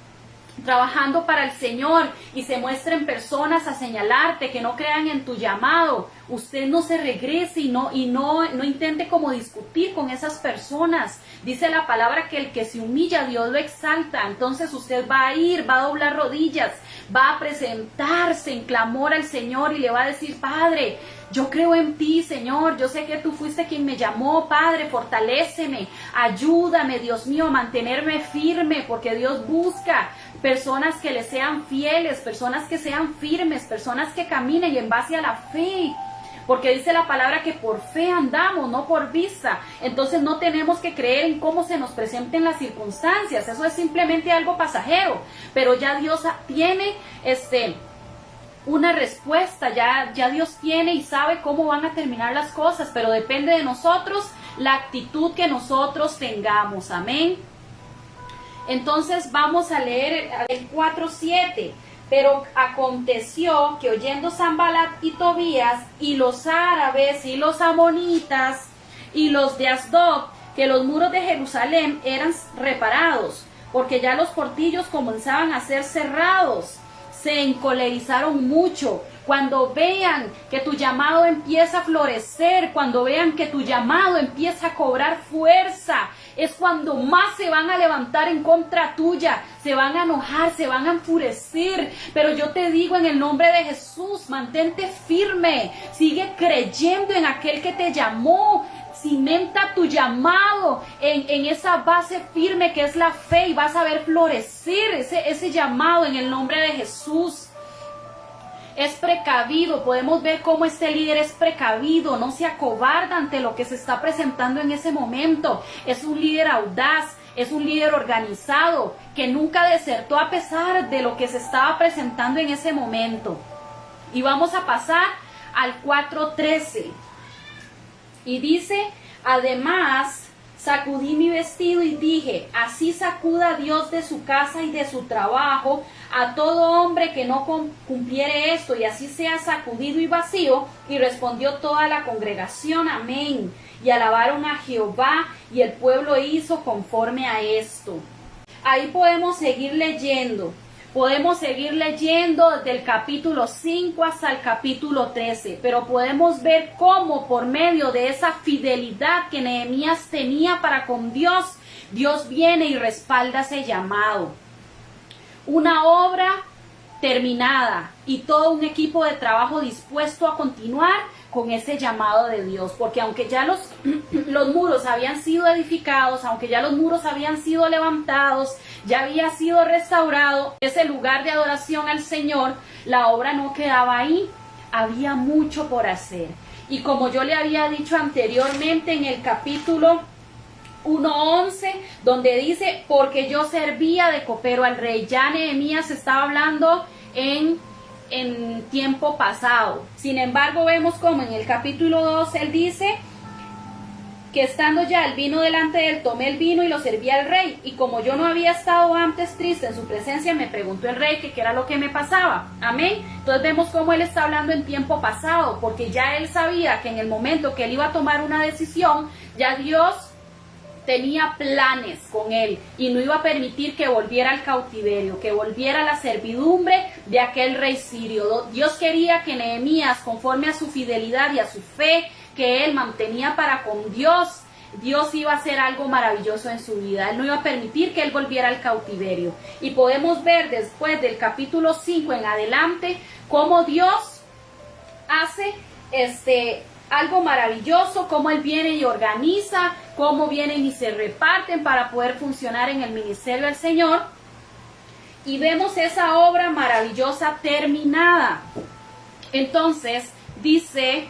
trabajando para el Señor y se muestren personas a señalarte que no crean en tu llamado, usted no se regrese y no intente como discutir con esas personas. Dice la palabra que el que se humilla, Dios lo exalta. Entonces usted va a ir, va a doblar rodillas, va a presentarse en clamor al Señor y le va a decir: Padre, yo creo en ti, Señor, yo sé que tú fuiste quien me llamó, Padre, fortaléceme, ayúdame, Dios mío, a mantenerme firme, porque Dios busca personas que le sean fieles, personas que sean firmes, personas que caminen en base a la fe, porque dice la palabra que por fe andamos, no por vista. Entonces no tenemos que creer en cómo se nos presenten las circunstancias, eso es simplemente algo pasajero, pero ya Dios tiene una respuesta, ya Dios tiene y sabe cómo van a terminar las cosas, pero depende de nosotros la actitud que nosotros tengamos. Amén. Entonces vamos a leer el 4:7. Pero aconteció que oyendo Sanballat y Tobías y los árabes y los amonitas y los de Asdod que los muros de Jerusalén eran reparados, porque ya los portillos comenzaban a ser cerrados, se encolerizaron mucho. Cuando vean que tu llamado empieza a florecer, cuando vean que tu llamado empieza a cobrar fuerza, es cuando más se van a levantar en contra tuya, se van a enojar, se van a enfurecer. Pero yo te digo en el nombre de Jesús, mantente firme, sigue creyendo en aquel que te llamó. Cimenta tu llamado en esa base firme que es la fe y vas a ver florecer ese llamado en el nombre de Jesús. Es precavido, podemos ver cómo este líder es precavido, no se acobarda ante lo que se está presentando en ese momento. Es un líder audaz, es un líder organizado, que nunca desertó a pesar de lo que se estaba presentando en ese momento. Y vamos a pasar al 4:13. Y dice, además, sacudí mi vestido y dije, así sacuda Dios de su casa y de su trabajo a todo hombre que no cumpliere esto, y así sea sacudido y vacío. Y respondió toda la congregación, amén. Y alabaron a Jehová, y el pueblo hizo conforme a esto. Ahí podemos seguir leyendo. Podemos seguir leyendo desde el capítulo 5 hasta el capítulo 13, pero podemos ver cómo por medio de esa fidelidad que Nehemías tenía para con Dios, Dios viene y respalda ese llamado. Una obra terminada y todo un equipo de trabajo dispuesto a continuar con ese llamado de Dios, porque aunque ya los muros habían sido edificados, aunque ya los muros habían sido levantados, ya había sido restaurado ese lugar de adoración al Señor, la obra no quedaba ahí, había mucho por hacer. Y como yo le había dicho anteriormente en el capítulo 1:11, donde dice, porque yo servía de copero al rey, ya Nehemías estaba hablando en tiempo pasado. Sin embargo, vemos como en el capítulo 2 él dice que estando ya el vino delante de él, tomé el vino y lo serví al rey, y como yo no había estado antes triste en su presencia, me preguntó el rey que qué era lo que me pasaba. Amén. Entonces vemos cómo él está hablando en tiempo pasado, porque ya él sabía que en el momento que él iba a tomar una decisión, ya Dios tenía planes con él y no iba a permitir que volviera al cautiverio, que volviera a la servidumbre de aquel rey sirio. Dios quería que Nehemías, conforme a su fidelidad y a su fe que él mantenía para con Dios, Dios iba a hacer algo maravilloso en su vida. Él no iba a permitir que él volviera al cautiverio. Y podemos ver después del capítulo 5 en adelante cómo Dios hace algo maravilloso, cómo él viene y organiza, cómo vienen y se reparten para poder funcionar en el ministerio del Señor. Y vemos esa obra maravillosa terminada. Entonces, dice,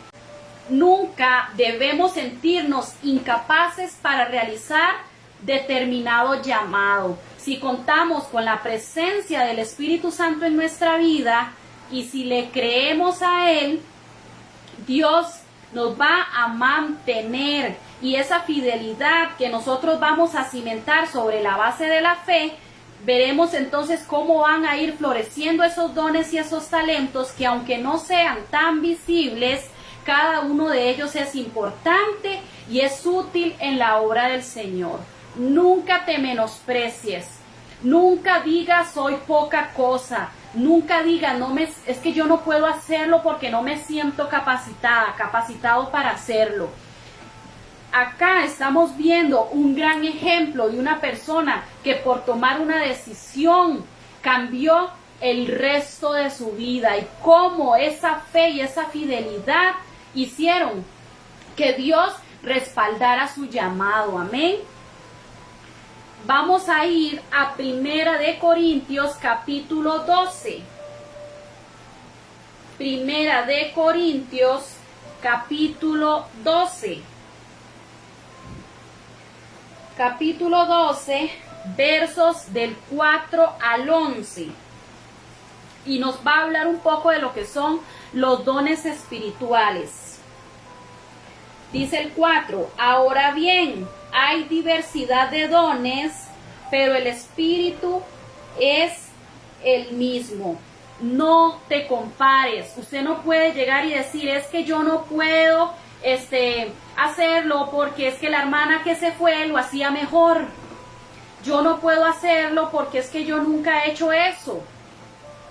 nunca debemos sentirnos incapaces para realizar determinado llamado. Si contamos con la presencia del Espíritu Santo en nuestra vida y si le creemos a Él, Dios nos va a mantener, y esa fidelidad que nosotros vamos a cimentar sobre la base de la fe, veremos entonces cómo van a ir floreciendo esos dones y esos talentos que, aunque no sean tan visibles, cada uno de ellos es importante y es útil en la obra del Señor. Nunca te menosprecies, nunca digas soy poca cosa. Nunca diga, es que yo no puedo hacerlo porque no me siento capacitado para hacerlo. Acá estamos viendo un gran ejemplo de una persona que por tomar una decisión cambió el resto de su vida, y cómo esa fe y esa fidelidad hicieron que Dios respaldara su llamado. Amén. Vamos a ir a Primera de Corintios capítulo 12. Primera de Corintios capítulo 12. Capítulo 12, versos del 4 al 11. Y nos va a hablar un poco de lo que son los dones espirituales. Dice el 4, ahora bien, hay diversidad de dones, pero el Espíritu es el mismo. No te compares. Usted no puede llegar y decir, es que yo no puedo hacerlo porque es que la hermana que se fue lo hacía mejor. Yo no puedo hacerlo porque es que yo nunca he hecho eso.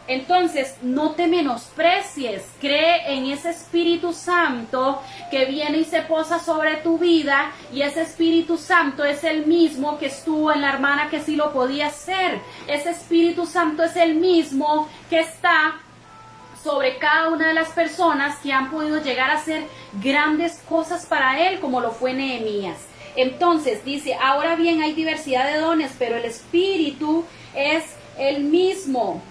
Entonces, no te menosprecies, cree en ese Espíritu Santo que viene y se posa sobre tu vida, y ese Espíritu Santo es el mismo que estuvo en la hermana que sí lo podía hacer. Ese Espíritu Santo es el mismo que está sobre cada una de las personas que han podido llegar a hacer grandes cosas para Él, como lo fue Nehemías. Entonces dice, ahora bien hay diversidad de dones, pero el Espíritu es el mismo.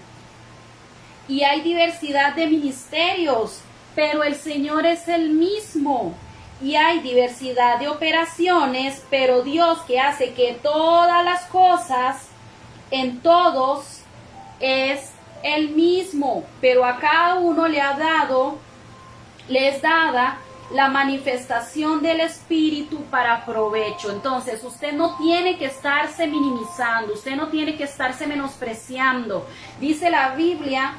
Y hay diversidad de ministerios, pero el Señor es el mismo. Y hay diversidad de operaciones, pero Dios, que hace que todas las cosas en todos, es el mismo. Pero a cada uno le es dada la manifestación del Espíritu para provecho. Entonces, usted no tiene que estarse minimizando, usted no tiene que estarse menospreciando. Dice la Biblia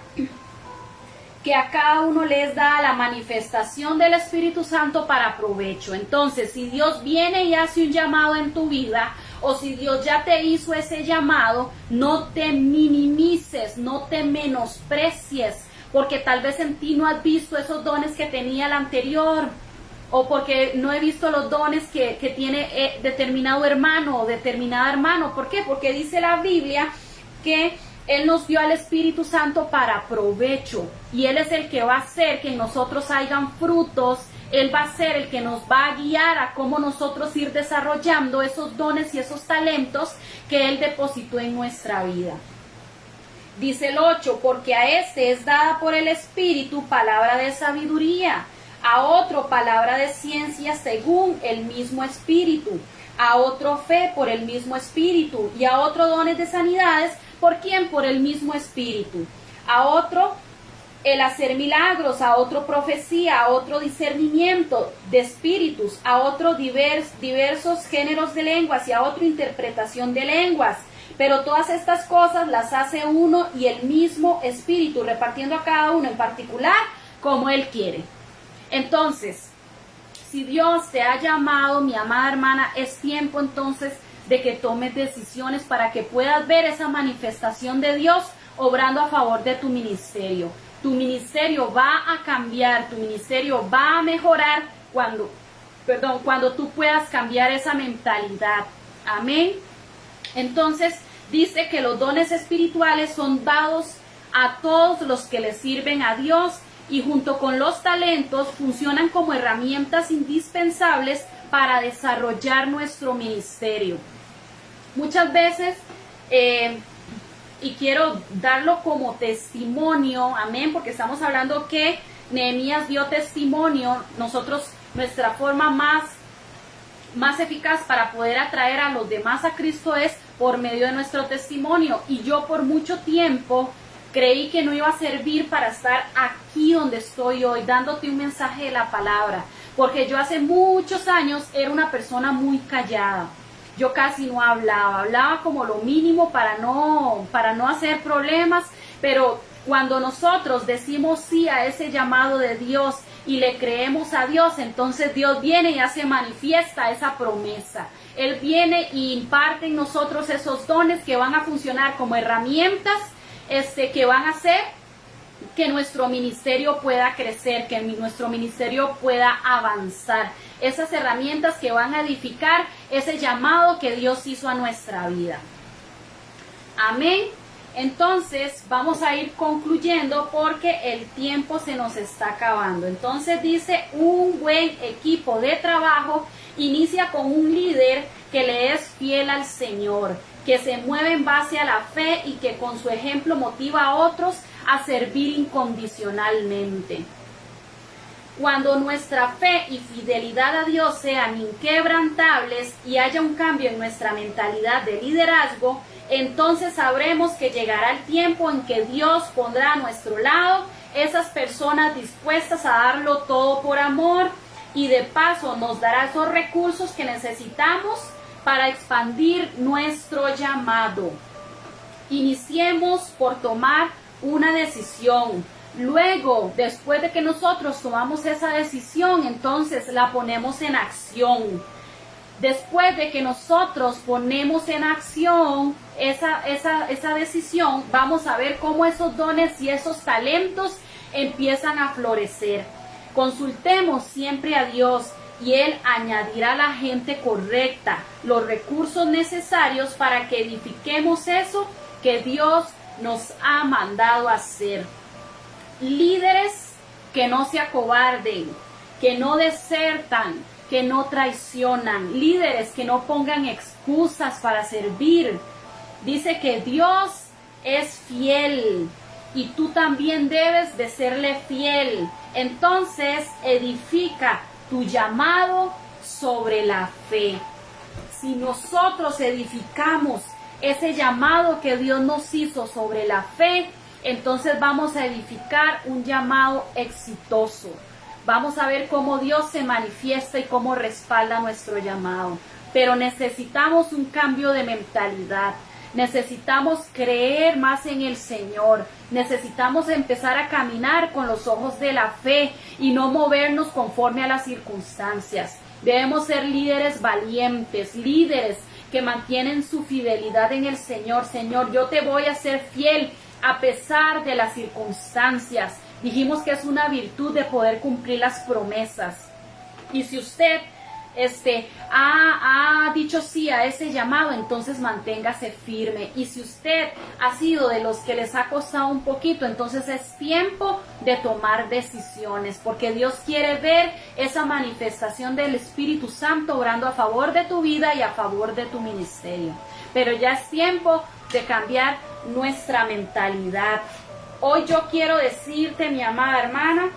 que a cada uno les da la manifestación del Espíritu Santo para provecho. Entonces, si Dios viene y hace un llamado en tu vida, o si Dios ya te hizo ese llamado, no te minimices, no te menosprecies, porque tal vez en ti no has visto esos dones que tenía el anterior, o porque no he visto los dones que tiene determinado hermano o determinada hermano. ¿Por qué? Porque dice la Biblia que Él nos dio al Espíritu Santo para provecho, y Él es el que va a hacer que en nosotros hayan frutos. Él va a ser el que nos va a guiar a cómo nosotros ir desarrollando esos dones y esos talentos que Él depositó en nuestra vida. Dice el 8, porque a este es dada por el Espíritu palabra de sabiduría, a otro palabra de ciencia según el mismo Espíritu, a otro fe por el mismo Espíritu, y a otro dones de sanidades, ¿por quién? Por el mismo Espíritu, a otro el hacer milagros, a otro profecía, a otro discernimiento de espíritus, a otro diversos géneros de lenguas, y a otro interpretación de lenguas. Pero todas estas cosas las hace uno y el mismo Espíritu, repartiendo a cada uno en particular como Él quiere. Entonces, si Dios te ha llamado, mi amada hermana, es tiempo entonces de que tomes decisiones para que puedas ver esa manifestación de Dios obrando a favor de tu ministerio. Tu ministerio va a cambiar, tu ministerio va a mejorar cuando tú puedas cambiar esa mentalidad. Amén. Entonces, dice que los dones espirituales son dados a todos los que le sirven a Dios, y junto con los talentos funcionan como herramientas indispensables para desarrollar nuestro ministerio. Muchas veces, y quiero darlo como testimonio, amén, porque estamos hablando que Nehemías dio testimonio. Nosotros, nuestra forma más eficaz para poder atraer a los demás a Cristo es por medio de nuestro testimonio. Y yo por mucho tiempo creí que no iba a servir para estar aquí donde estoy hoy, dándote un mensaje de la palabra, porque yo hace muchos años era una persona muy callada. Yo casi no hablaba como lo mínimo para no hacer problemas, pero cuando nosotros decimos sí a ese llamado de Dios y le creemos a Dios, entonces Dios viene y hace manifiesta esa promesa. Él viene y imparte en nosotros esos dones que van a funcionar como herramientas que van a hacer que nuestro ministerio pueda crecer, que nuestro ministerio pueda avanzar. Esas herramientas que van a edificar ese llamado que Dios hizo a nuestra vida. Amén. Entonces vamos a ir concluyendo porque el tiempo se nos está acabando. Entonces dice, un buen equipo de trabajo inicia con un líder que le es fiel al Señor, que se mueve en base a la fe y que con su ejemplo motiva a otros a servir incondicionalmente. Cuando nuestra fe y fidelidad a Dios sean inquebrantables y haya un cambio en nuestra mentalidad de liderazgo, entonces sabremos que llegará el tiempo en que Dios pondrá a nuestro lado esas personas dispuestas a darlo todo por amor, y de paso nos dará esos recursos que necesitamos para expandir nuestro llamado. Iniciemos por tomar una decisión. Luego, después de que nosotros tomamos esa decisión, entonces la ponemos en acción. Después de que nosotros ponemos en acción esa decisión, vamos a ver cómo esos dones y esos talentos empiezan a florecer. Consultemos siempre a Dios y Él añadirá a la gente correcta, los recursos necesarios para que edifiquemos eso que Dios nos ha mandado hacer. Líderes que no se acobarden, que no desertan, que no traicionan, líderes que no pongan excusas para servir. Dice que Dios es fiel y tú también debes de serle fiel. Entonces edifica tu llamado sobre la fe. Si nosotros edificamos ese llamado que Dios nos hizo sobre la fe, entonces vamos a edificar un llamado exitoso. Vamos a ver cómo Dios se manifiesta y cómo respalda nuestro llamado. Pero necesitamos un cambio de mentalidad. Necesitamos creer más en el Señor. Necesitamos empezar a caminar con los ojos de la fe y no movernos conforme a las circunstancias. Debemos ser líderes valientes, líderes que mantienen su fidelidad en el Señor. Señor, yo te voy a ser fiel a pesar de las circunstancias. Dijimos que es una virtud de poder cumplir las promesas. Y si usted ha dicho sí a ese llamado, entonces manténgase firme. Y si usted ha sido de los que les ha costado un poquito, entonces es tiempo de tomar decisiones, porque Dios quiere ver esa manifestación del Espíritu Santo obrando a favor de tu vida y a favor de tu ministerio. Pero ya es tiempo de cambiar nuestra mentalidad. Hoy yo quiero decirte, mi amada hermana,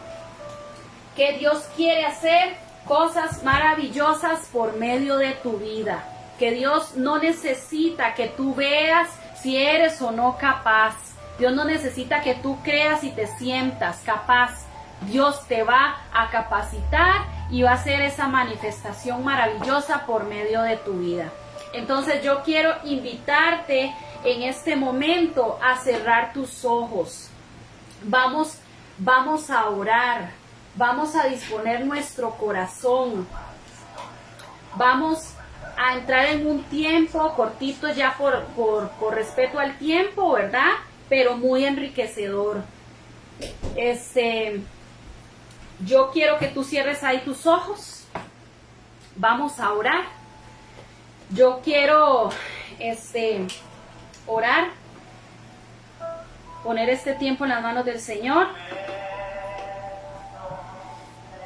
que Dios quiere hacer cosas maravillosas por medio de tu vida. Que Dios no necesita que tú veas si eres o no capaz. Dios no necesita que tú creas y te sientas capaz. Dios te va a capacitar y va a hacer esa manifestación maravillosa por medio de tu vida. Entonces yo quiero invitarte en este momento a cerrar tus ojos. Vamos a orar. Vamos a disponer nuestro corazón. Vamos a entrar en un tiempo cortito ya por respeto al tiempo, ¿verdad? Pero muy enriquecedor. Yo quiero que tú cierres ahí tus ojos. Vamos a orar. Yo quiero orar. Poner este tiempo en las manos del Señor.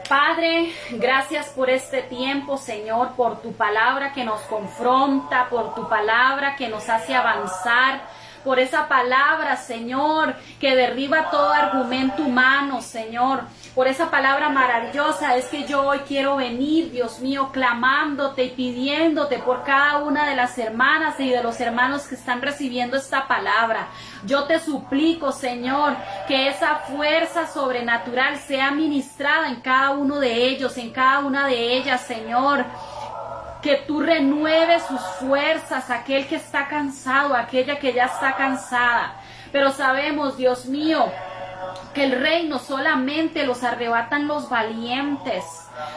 Padre, gracias por este tiempo, Señor, por tu palabra que nos confronta, por tu palabra que nos hace avanzar, por esa palabra, Señor, que derriba todo argumento humano, Señor. Por esa palabra maravillosa es que yo hoy quiero venir, Dios mío, clamándote y pidiéndote por cada una de las hermanas y de los hermanos que están recibiendo esta palabra. Yo te suplico, Señor, que esa fuerza sobrenatural sea ministrada en cada uno de ellos, en cada una de ellas, Señor. Que tú renueves sus fuerzas, aquel que está cansado, aquella que ya está cansada. Pero sabemos, Dios mío, que el reino solamente los arrebatan los valientes.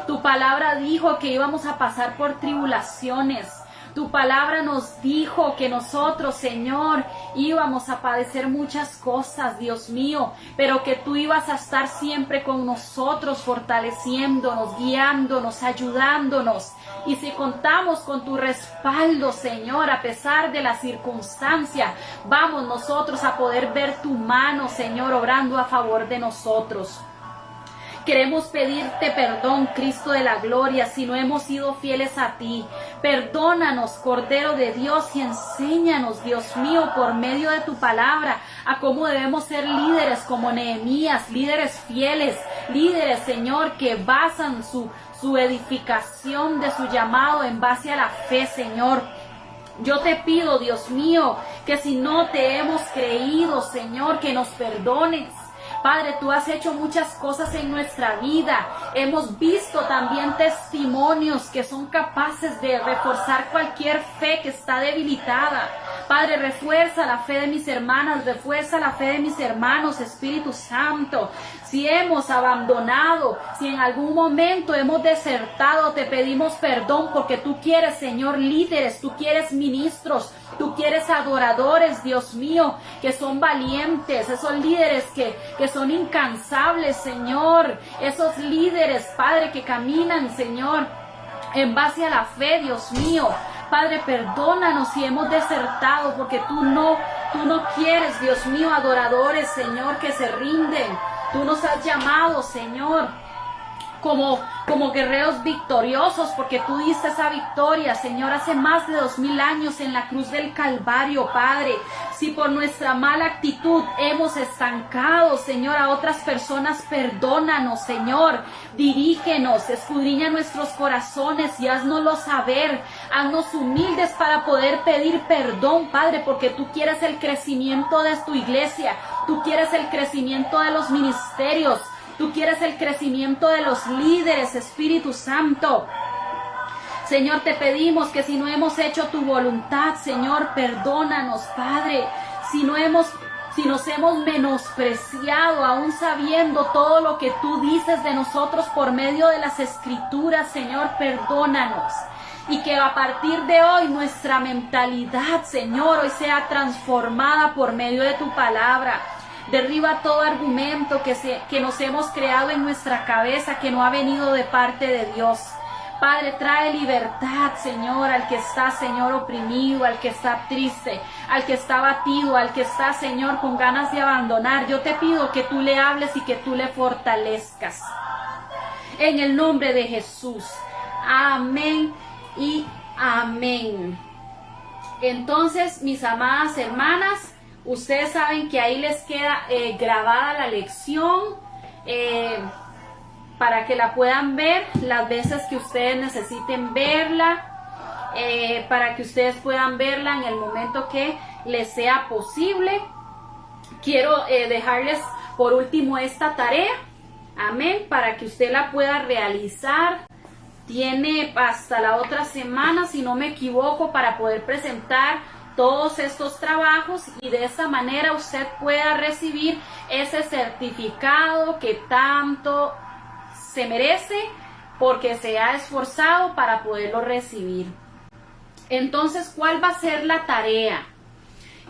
Tu palabra dijo que íbamos a pasar por tribulaciones. Tu palabra nos dijo que nosotros, Señor, íbamos a padecer muchas cosas, Dios mío, pero que tú ibas a estar siempre con nosotros, fortaleciéndonos, guiándonos, ayudándonos. Y si contamos con tu respaldo, Señor, a pesar de la circunstancia, vamos nosotros a poder ver tu mano, Señor, obrando a favor de nosotros. Queremos pedirte perdón, Cristo de la gloria, si no hemos sido fieles a ti. Perdónanos, Cordero de Dios, y enséñanos, Dios mío, por medio de tu palabra, a cómo debemos ser líderes como Nehemías, líderes fieles, líderes, Señor, que basan su edificación de su llamado en base a la fe, Señor. Yo te pido, Dios mío, que si no te hemos creído, Señor, que nos perdones. Padre, tú has hecho muchas cosas en nuestra vida. Hemos visto también testimonios que son capaces de reforzar cualquier fe que está debilitada. Padre, refuerza la fe de mis hermanas, refuerza la fe de mis hermanos, Espíritu Santo. Si hemos abandonado, si en algún momento hemos desertado, te pedimos perdón porque tú quieres, Señor, líderes, tú quieres ministros, tú quieres adoradores, Dios mío, que son valientes, esos líderes que son incansables, Señor, esos líderes, Padre, que caminan, Señor, en base a la fe, Dios mío. Padre, perdónanos si hemos desertado, porque tú no quieres, Dios mío, adoradores, Señor, que se rinden. Tú nos has llamado, Señor, como guerreros victoriosos, porque tú diste esa victoria, Señor, hace más de 2000 años en la cruz del Calvario, Padre. Si por nuestra mala actitud hemos estancado, Señor, a otras personas, perdónanos, Señor. Dirígenos, escudriña nuestros corazones y haznoslo saber. Haznos humildes para poder pedir perdón, Padre, porque tú quieres el crecimiento de tu iglesia. Tú quieres el crecimiento de los ministerios. Tú quieres el crecimiento de los líderes, Espíritu Santo. Señor, te pedimos que si no hemos hecho tu voluntad, Señor, perdónanos, Padre. Si nos hemos menospreciado, aún sabiendo todo lo que tú dices de nosotros por medio de las Escrituras, Señor, perdónanos. Y que a partir de hoy nuestra mentalidad, Señor, hoy sea transformada por medio de tu palabra. Derriba todo argumento que nos hemos creado en nuestra cabeza que no ha venido de parte de Dios. Padre, trae libertad, Señor, al que está, Señor, oprimido, al que está triste, al que está abatido, al que está, Señor, con ganas de abandonar. Yo te pido que tú le hables y que tú le fortalezcas. En el nombre de Jesús. Amén y amén. Entonces, mis amadas hermanas, ustedes saben que ahí les queda grabada la lección para que la puedan ver las veces que ustedes necesiten verla, para que ustedes puedan verla en el momento que les sea posible. Quiero dejarles por último esta tarea, amén, para que usted la pueda realizar. Tiene hasta la otra semana, si no me equivoco, para poder presentar todos estos trabajos y de esa manera usted pueda recibir ese certificado que tanto se merece porque se ha esforzado para poderlo recibir. Entonces, ¿cuál va a ser la tarea?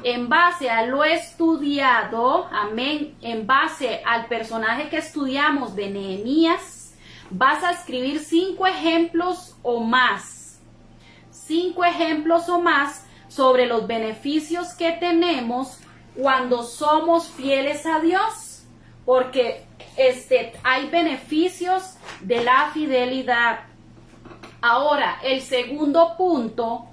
En base a lo estudiado, amén, en base al personaje que estudiamos de Nehemías, vas a escribir 5 ejemplos o más. 5 ejemplos o más sobre los beneficios que tenemos cuando somos fieles a Dios, porque hay beneficios de la fidelidad. Ahora, el segundo punto,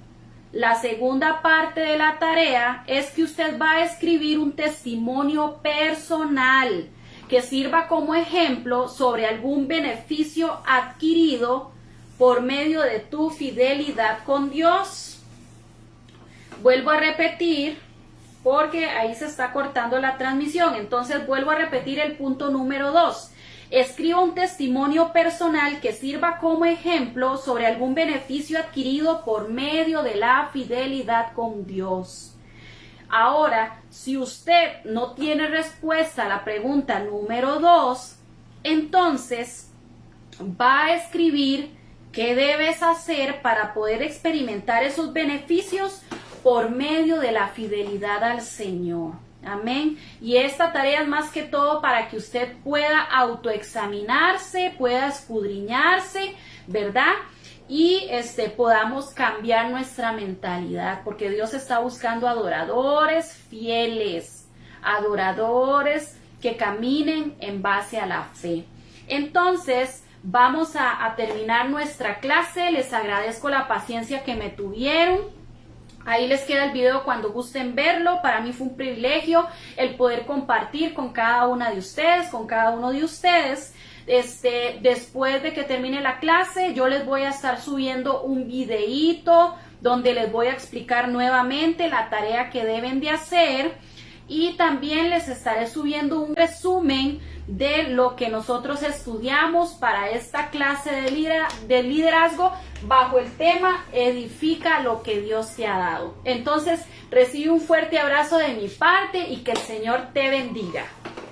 la segunda parte de la tarea es que usted va a escribir un testimonio personal que sirva como ejemplo sobre algún beneficio adquirido por medio de tu fidelidad con Dios. Vuelvo a repetir, porque ahí se está cortando la transmisión. Entonces vuelvo a repetir el punto número 2. Escriba un testimonio personal que sirva como ejemplo sobre algún beneficio adquirido por medio de la fidelidad con Dios. Ahora, si usted no tiene respuesta a la pregunta número 2, entonces va a escribir qué debes hacer para poder experimentar esos beneficios por medio de la fidelidad al Señor. Amén. Y esta tarea es más que todo para que usted pueda autoexaminarse, pueda escudriñarse, ¿verdad? Y podamos cambiar nuestra mentalidad, porque Dios está buscando adoradores fieles, adoradores que caminen en base a la fe. Entonces, vamos a terminar nuestra clase. Les agradezco la paciencia que me tuvieron. Ahí les queda el video cuando gusten verlo. Para mí fue un privilegio el poder compartir con cada una de ustedes, con cada uno de ustedes. Después de que termine la clase, yo les voy a estar subiendo un videíto donde les voy a explicar nuevamente la tarea que deben de hacer. y también les estaré subiendo un resumen de lo que nosotros estudiamos para esta clase de liderazgo bajo el tema edifica lo que Dios te ha dado. Entonces recibe un fuerte abrazo de mi parte y que el Señor te bendiga.